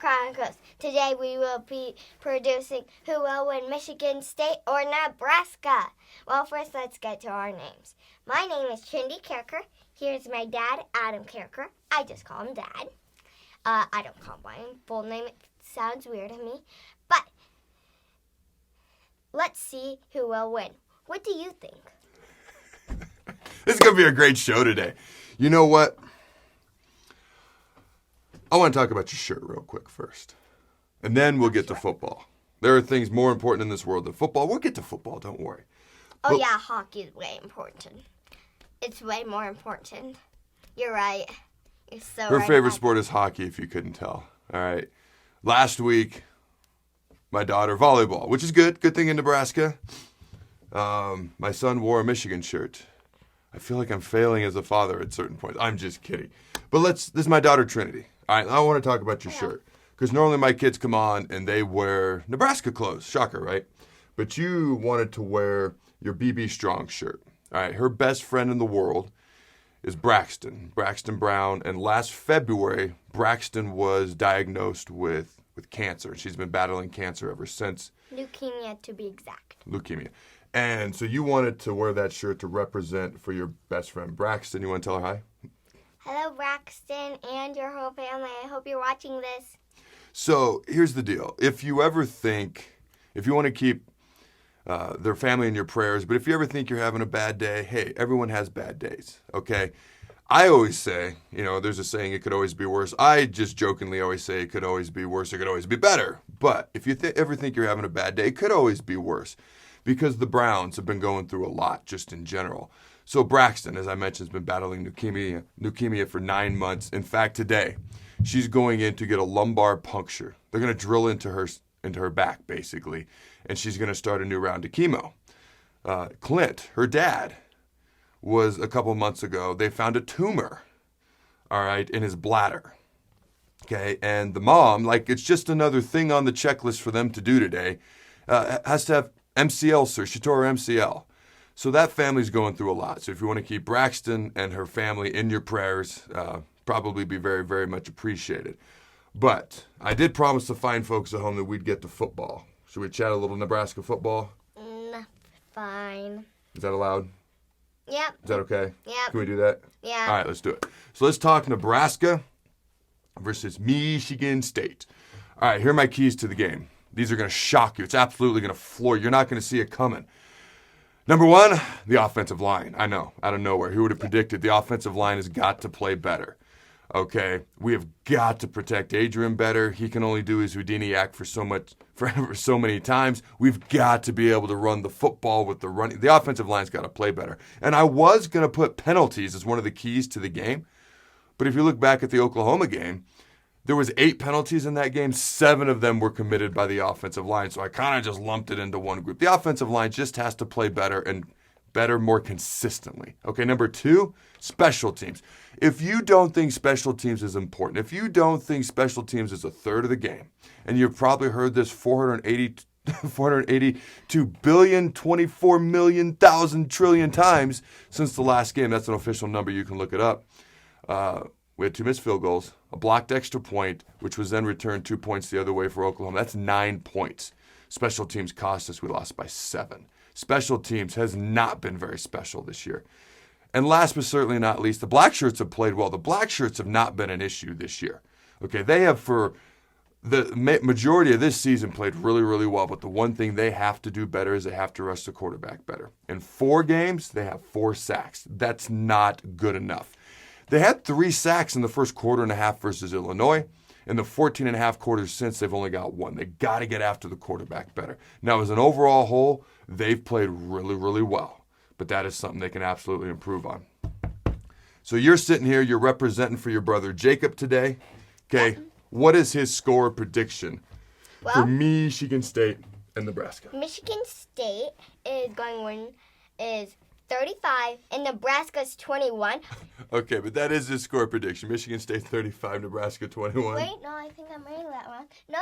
Chronicles. Today we will be producing Who Will Win, Michigan State or Nebraska? Well, first let's get to our names. My name is Trinity Carriker. Here's my dad, Adam Carriker. I just call him Dad. I don't call him by his full name. It sounds weird to me. But let's see who will win. What do you think? This is going to be a great show today. You know what? I want to talk about your shirt real quick first. And then we'll get to football. There are things more important in this world than football. We'll get to football, don't worry. Oh, yeah, hockey is way important. It's way more important. You're right. You're so right. Her favorite sport is hockey, if you couldn't tell. All right. Last week, my daughter, volleyball, which is good. Good thing in Nebraska. My son wore a Michigan shirt. I feel like I'm failing as a father at certain points. I'm just kidding. But this is my daughter, Trinity. All right, I want to talk about your shirt. Because normally my kids come on and they wear Nebraska clothes. Shocker, right? But you wanted to wear your BB Strong shirt. All right, her best friend in the world is Braxton Brown. And last February, Braxton was diagnosed with cancer. She's been battling cancer ever since. Leukemia, to be exact. Leukemia. And so you wanted to wear that shirt to represent for your best friend, Braxton. You want to tell her hi? Hello, Braxton, and your whole family. I hope you're watching this. So here's the deal. If you want to keep their family in your prayers, but if you ever think you're having a bad day, hey, everyone has bad days, okay? I always say, there's a saying, it could always be worse. I just jokingly always say it could always be worse, it could always be better. But if you ever think you're having a bad day, it could always be worse because the Browns have been going through a lot just in general. So Braxton, as I mentioned, has been battling leukemia for 9 months. In fact, today, she's going in to get a lumbar puncture. They're going to drill into her back, basically, and she's going to start a new round of chemo. Clint, her dad, was a couple months ago, they found a tumor, all right, in his bladder. Okay, and the mom, it's just another thing on the checklist for them to do today, has to have MCL, sir. She tore her MCL. So that family's going through a lot. So if you want to keep Braxton and her family in your prayers, probably be very, very much appreciated. But I did promise the fine folks at home that we'd get to football. Should we chat a little Nebraska football? Fine. Is that allowed? Yep. Is that okay? Yep. Can we do that? Yeah. All right, let's do it. So let's talk Nebraska versus Michigan State. All right, here are my keys to the game. These are going to shock you. It's absolutely going to floor you. You're not going to see it coming. Number one, the offensive line. I know, out of nowhere. Who would have predicted the offensive line has got to play better? Okay, we have got to protect Adrian better. He can only do his Houdini act for so many times. We've got to be able to run the football with the running. The offensive line's got to play better. And I was going to put penalties as one of the keys to the game. But if you look back at the Oklahoma game, there was 8 penalties in that game. 7 of them were committed by the offensive line. So I kind of just lumped it into one group. The offensive line just has to play better and better more consistently. Okay, number 2, special teams. If you don't think special teams is important, if you don't think special teams is a third of the game, and you've probably heard this 482 billion, 24 million, thousand trillion times since the last game. That's an official number. You can look it up. We had 2 missed field goals, a blocked extra point, which was then returned 2 points the other way for Oklahoma. That's 9 points. Special teams cost us. We lost by 7. Special teams has not been very special this year. And last but certainly not least, the Black Shirts have played well. The Black Shirts have not been an issue this year. Okay, they have for the majority of this season played really, really well. But the one thing they have to do better is they have to rush the quarterback better. In 4 games, they have 4 sacks. That's not good enough. They had 3 sacks in the first quarter and a half versus Illinois. In the 14 and a half quarters since, they've only got 1. They got to get after the quarterback better. Now, as an overall whole, they've played really, really well. But that is something they can absolutely improve on. So you're sitting here, you're representing for your brother Jacob today. Okay, what is his score prediction for Michigan State and Nebraska? Michigan State is going to win is 35 and Nebraska's 21. Okay, but that is his score prediction. Michigan State 35, Nebraska 21. Wait, no, I think I'm reading that wrong. No,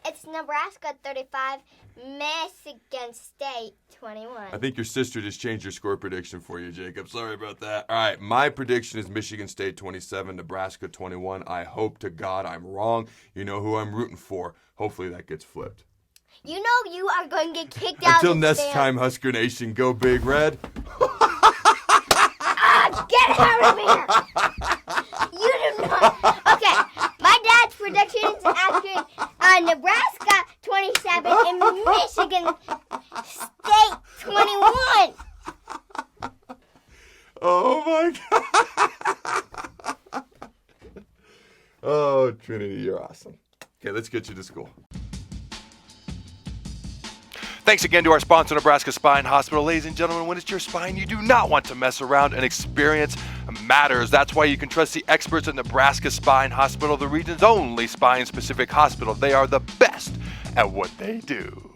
It's Nebraska 35, Michigan State 21. I think your sister just changed your score prediction for you, Jacob. Sorry about that. All right, my prediction is Michigan State 27, Nebraska 21. I hope to God I'm wrong. You know who I'm rooting for. Hopefully that gets flipped. You know you are going to get kicked out Until of the next stand. time, Husker Nation, go Big Red. Get out of here! You do not. Okay, my dad's prediction is actually Nebraska 27 and Michigan State 21. Oh my God. Oh, Trinity, you're awesome. Okay, let's get you to school. Thanks again to our sponsor, Nebraska Spine Hospital. Ladies and gentlemen, when it's your spine, you do not want to mess around, and experience matters. That's why you can trust the experts at Nebraska Spine Hospital, the region's only spine-specific hospital. They are the best at what they do.